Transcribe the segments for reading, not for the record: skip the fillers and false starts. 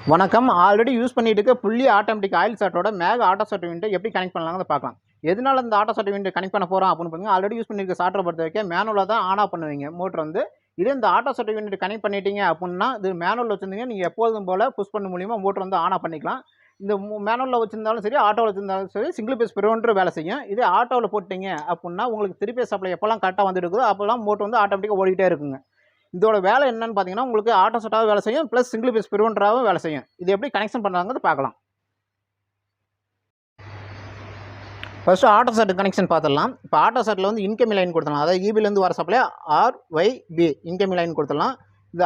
வணக்கம். Already use பண்ணிட்டு இருக்க புள்ளி ஆட்டோமேட்டிக் ஆயில் ஷார்ட்டோட மேக ஆட்டோ ஷார்ட் யூனிட்டை எப்படி கனெக்ட் பண்ணலாம்னு பார்க்கலாம். எதனால இந்த ஆட்டோ ஷார்ட் யூனிட் கனெக்ட் பண்ண போகிறோம் அப்படின்னு பார்த்தீங்கன்னா, ஆல்ரெடி யூஸ் பண்ணியிருக்க ஷார்ட்டரை பொறுத்த வரைக்கும் மேனுவலாக தான் ஆன் ஆஃப் பண்ணுவீங்க மோட்டர் வந்து. இதே இந்த ஆட்டோ ஷார்ட் யூனிட் கனெக்ட் பண்ணிட்டீங்க அப்படின்னா, இது மேனுவல் வச்சிருந்தீங்க நீங்கள் எப்போதும் போல் புஷ் பண்ண மூலியமாக மோட்டர் வந்து ஆன் ஆஃப் பண்ணிக்கலாம். இந்த மேனுவலில் வச்சிருந்தாலும் சரி, ஆட்டோவில் வச்சிருந்தாலும் சரி, சிங்கிள் பேஸ் ப்ரிவென்டர் வேலை செய்யும். இதே ஆட்டோவில் போட்டிங்க அப்படின்னா உங்களுக்கு 3 பேஸ் சப்ளை எப்போல்லாம் கரெக்டாக வந்துட்டு இருக்குதோ அப்போல்லாம் மோட்டர் வந்து ஆட்டோமேட்டிக்காக ஓடிக்கிட்டே இருக்குங்க. இதோட வேலை என்னன்னு பார்த்தீங்கன்னா, உங்களுக்கு ஆட்டோ ஷார்ட்டாகவும் வேலை செய்யும், ப்ளஸ் சிங்கிள் பேஸ் ப்ரிவென்டராகவும் வேலை செய்யும். இது எப்படி கனெக்ஷன் பண்ணுறாங்கிறது பார்க்கலாம். ஃபர்ஸ்ட்டு ஆட்டோ ஷார்ட் கனெக்ஷன் பார்த்துடலாம். இப்போ ஆட்டோ ஷார்ட்டில் வந்து இன்கமிங் லைன் கொடுத்துடலாம். அதாவது ஈபிலேருந்து வர சப்ளை RYB இன்கமிங் லைன் கொடுத்துடலாம். இந்த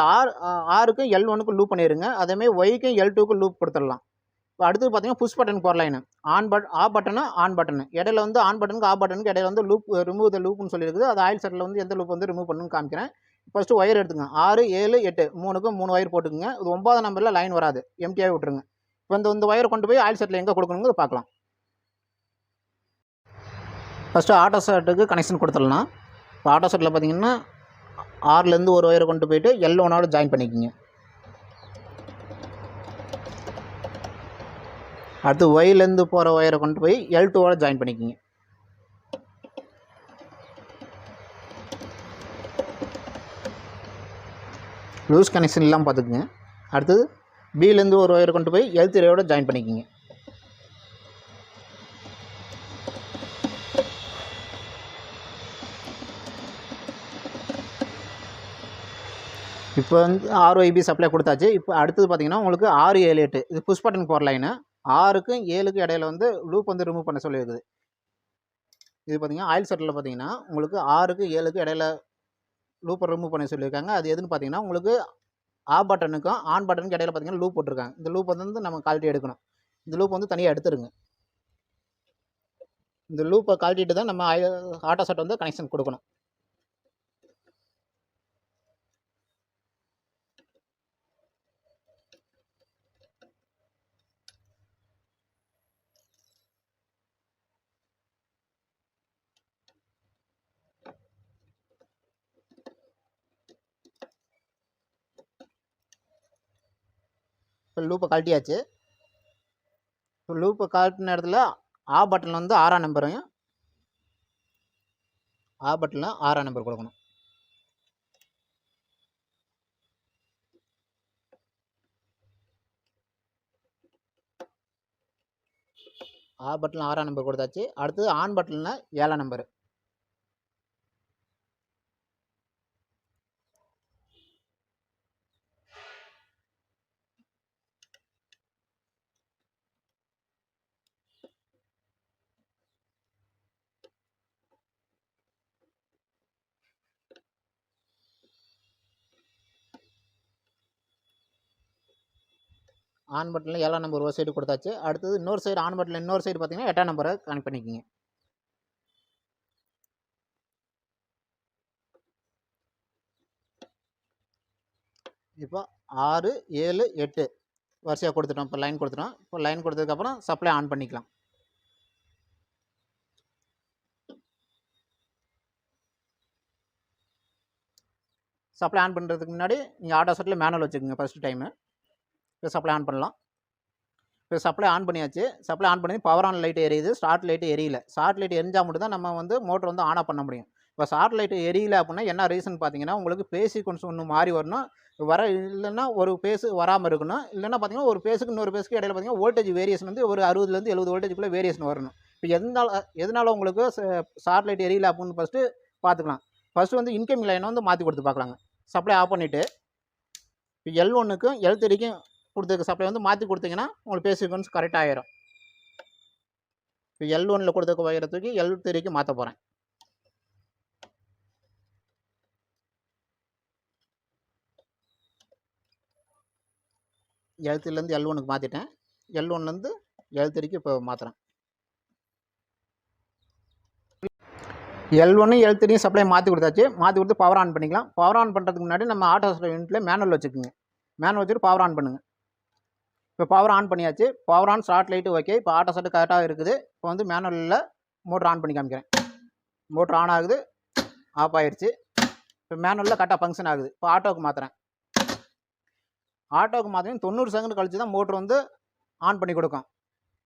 ஆருக்கும் L1க்கும் லூப் பண்ணிடுங்க. அதேமாதிரி ஒய்க்கும் L2க்கும் லூப் கொடுத்துடலாம். இப்போ அடுத்து பார்த்தீங்கன்னா புஷ் பட்டன் போகிற line of button on button இடையில வந்து ஆன் பட்டனுக்கு ஆஃப் பட்டனுக்கு இடையில வந்து லூப் ரிமூவ் த லூப்னு சொல்லியிருக்குது. அது ஆயில் ஷார்ட்டில் வந்து எந்த லூப் வந்து ரிமூவ் பண்ணணும்னு காமிக்கிறேன். ஃபஸ்ட்டு ஒயர் எடுத்துங்க. 6, 7, 8 3க்கும் 3 ஒயர் போட்டுக்குங்க. இது 9 நம்பரில் லைன் வராது, எம்டியாகவே விட்டுருங்க. இப்போ இந்த ஒயரை கொண்டு போய் ஆயில் ஷார்ட்டில் எங்கே கொடுக்கணுங்கிறது பார்க்கலாம். ஃபஸ்ட்டு ஆட்டோ ஷார்ட்டுக்கு கனெக்ஷன் கொடுத்துடலாம். இப்போ ஆட்டோ ஷார்ட்டில் பார்த்தீங்கன்னா 6லேருந்து ஒரு ஒயரை கொண்டு போயிட்டு L1ஓட ஜாயின் பண்ணிக்கோங்க. அடுத்து ஒய்லேருந்து போகிற ஒயரை கொண்டு போய் L2ஓட ஜாயின் பண்ணிக்கோங்க. லூஸ் கனெக்ஷன் இல்லாமல் பார்த்துக்குங்க. அடுத்தது பிலேருந்து ஒரு ஒயரை கொண்டு போய் L3ஓட ஜாயின் பண்ணிக்கோங்க. இப்போ வந்து RYB சப்ளை கொடுத்தாச்சு. இப்போ அடுத்தது பார்த்தீங்கன்னா உங்களுக்கு 6, 7, 8 இது புஷ் பட்டன் போகிற லைனு. 6க்கும் 7க்கும் இடையில வந்து லூப் வந்து ரிமூவ் பண்ண சொல்லியிருக்குது. இது பார்த்தீங்கன்னா ஆயில் ஷார்ட்டில் பார்த்தீங்கன்னா உங்களுக்கு 6க்கும் 7க்கும் இடையில லூப்பை ரிமூவ் பண்ண சொல்லியிருக்காங்க. அது எதுன்னு பார்த்தீங்கன்னா உங்களுக்கு ஆஃப் பட்டனுக்கும் ஆன் பட்டனுக்கு இடையில பார்த்தீங்கன்னா லூப் போட்டிருக்காங்க. இந்த லூப் வந்து நம்ம கழட்டி எடுக்கணும். இந்த லூப் வந்து தனியாக எடுத்துருங்க. இந்த லூப்பை கழட்டிட்டு தான் நம்ம ஆட்டோ ஷார்ட் வந்து கனெக்ஷன் கொடுக்கணும். இப்போ லூப்பை கழட்டியாச்சு. இப்போ லூப்பை கழட்டின இடத்துல ஆஃப் பட்டனில் வந்து 6ஆம் நம்பரையும் ஆஃப் பட்டனில் 6ஆம் நம்பர் கொடுக்கணும். ஆஃப் பட்டனில் 6ஆம் நம்பர் கொடுத்தாச்சு. அடுத்தது ஆன் பட்டனில் 7ஆம் நம்பர். ஆன் பட்டனில் 7ஆம் நம்பர் ஒரு சைடு கொடுத்தாச்சு. அடுத்தது இன்னொரு சைடு ஆன் பட்டனில் இன்னொரு சைடு பார்த்தீங்கன்னா 8ஆம் நம்பரை கனெக்ட் பண்ணிக்கிங்க. இப்போ 6, 7, 8 வரிசையாக கொடுத்துட்டோம். இப்போ லைன் கொடுத்துட்டோம். இப்போ லைன் கொடுத்ததுக்கப்புறம் சப்ளை ஆன் பண்ணிக்கலாம். சப்ளை ஆன் பண்ணுறதுக்கு முன்னாடி நீங்கள் ஆட்டோ ஷார்ட்டில் மேனுவல் வச்சுக்கோங்க ஃபஸ்ட்டு டைமு. இப்போ சப்ளை ஆன் பண்ணலாம். இப்போ சப்ளை ஆன் பண்ணியாச்சு. சப்ளை ஆன் பண்ணி பவர் ஆன் லைட் எரியுது, ஸ்டார்ட் லைட்டு எரியல. ஸ்டார்ட் லைட் எரிஞ்சால் மட்டும் தான் நம்ம வந்து மோட்டர் வந்து ஆன் ஆஃப் பண்ண முடியும். இப்போ ஸ்டார்ட் லைட்டு எரியல அப்படின்னா என்ன ரீசன் பார்த்தீங்கன்னா, உங்களுக்கு பேஸ் சீக்வன்ஸ் ஒன்று மாறி வரணும். இல்லைன்னா ஒரு பேஸு வராமல் இருக்கணும். இல்லைன்னா பார்த்தீங்கன்னா ஒரு பேஸுக்கு இன்னொரு பேஸுக்கு இடையில பார்த்தீங்கன்னா வோல்டேஜ் வேரியேஷன் வந்து ஒரு 60லேருந்து 70 வோல்டேஜுக்குள்ளே வேரியேஷன் வரணும். இப்போ எதனால உங்களுக்கு ஸ்டார்ட் லைட் எரியல அப்படின்னு ஃபஸ்ட்டு பார்த்துக்கலாம். ஃபஸ்ட்டு வந்து இன்கமிங் லைனை வந்து மாற்றி கொடுத்து பார்க்கலாங்க. சப்ளை ஆஃப் பண்ணிவிட்டு இப்போ L1க்கும் L3க்கும் கொடுத்துருக்க சப்ளை வந்து மாற்றி கொடுத்தீங்கன்னா உங்களுக்கு பேஸ் சீக்வன்ஸ் கரெக்டாக ஆயிரும். இப்போ L1ல் கொடுத்துருக்க வயரை தூக்கி L3க்கு மாற்ற போகிறேன். L3லேருந்து L1க்கு மாற்றிட்டேன். L1லேருந்து L3க்கு இப்போ மாற்றுறேன். L1 L3 சப்ளை மாற்றி கொடுத்தாச்சு. மாற்றி கொடுத்து பவர் ஆன் பண்ணிக்கலாம். பவர் ஆன் பண்ணுறதுக்கு முன்னாடி நம்ம ஆட்டோ யூனிட்டில் மேனுவல் வச்சுக்கோங்க. மேனுவல் வச்சுட்டு பவர் ஆன் பண்ணுங்கள். இப்போ பவர் ஆன் பண்ணியாச்சு. Power on start light okay. இப்போ ஆட்டோ ஷார்ட் கரெக்டாக இருக்குது. இப்போ வந்து மேனுவலில் மோட்டர் ஆன் பண்ணி காமிக்கிறேன். மோட்டர் ஆன் ஆகுது, ஆஃப் ஆயிடுச்சு. இப்போ மேனுவலில் கரெக்டாக ஃபங்க்ஷன் ஆகுது. இப்போ ஆட்டோவுக்கு மாற்றுறேன். ஆட்டோவுக்கு மாற்றினீங்கன்னா 90 செகண்ட் கழிச்சு தான் மோட்ரு வந்து ஆன் பண்ணி கொடுக்கும்.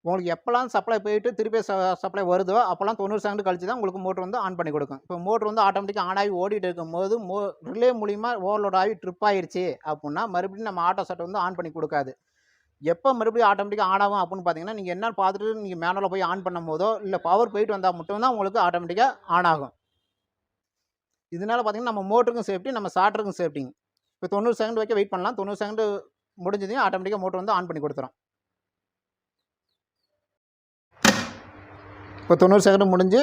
உங்களுக்கு எப்போலாம் சப்ளை போயிட்டு திருப்பி சப்ளை வருதோ அப்போலாம் 90 செகண்ட் கழிச்சு தான் உங்களுக்கு மோட்ரு வந்து ஆன் பண்ணி கொடுக்கும். இப்போ மோட்ரு வந்து ஆட்டோமேட்டிக்காக ஆன் ஆகி ஓடிட்டு இருக்கும்போது ரிலே மூலிமா ஓவர்லோட் ஆகி ட்ரிப் ஆயிடுச்சு அப்படின்னா மறுபடியும் நம்ம ஆட்டோ செட் வந்து ஆன் பண்ணி கொடுக்காது. எப்போ மறுபடியும் ஆட்டோமேட்டிக்காக ஆன் ஆகும் அப்படின்னு பார்த்தீங்கன்னா, நீங்கள் என்னன்னு பார்த்துட்டு நீங்கள் மேனுவலாக போய் ஆன் பண்ணும்போதோ இல்லை பவர் போயிட்டு வந்தால் மட்டும்தான் உங்களுக்கு ஆட்டோமேட்டிக்காக ஆன் ஆகும். இதனால பார்த்தீங்கன்னா நம்ம மோட்டருக்கும் சேஃப்டி, நம்ம ஸ்டார்டருக்கும் சேஃப்டிங்க. இப்போ 90 செகண்ட் வரைக்கும் வெயிட் பண்ணலாம். 90 செகண்ட் முடிஞ்சதையும் ஆட்டோமேட்டிக்காக மோட்டர் வந்து ஆன் பண்ணி கொடுத்துரும். இப்போ 90 செகண்ட் முடிஞ்சு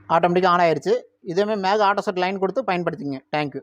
ஆட்டோமேட்டிக்காக ஆன் ஆயிடுச்சு. இதேமாதிரி மேக் ஆட்டோ செட் லைன் கொடுத்து பயன்படுத்திங்க. தேங்க்யூ.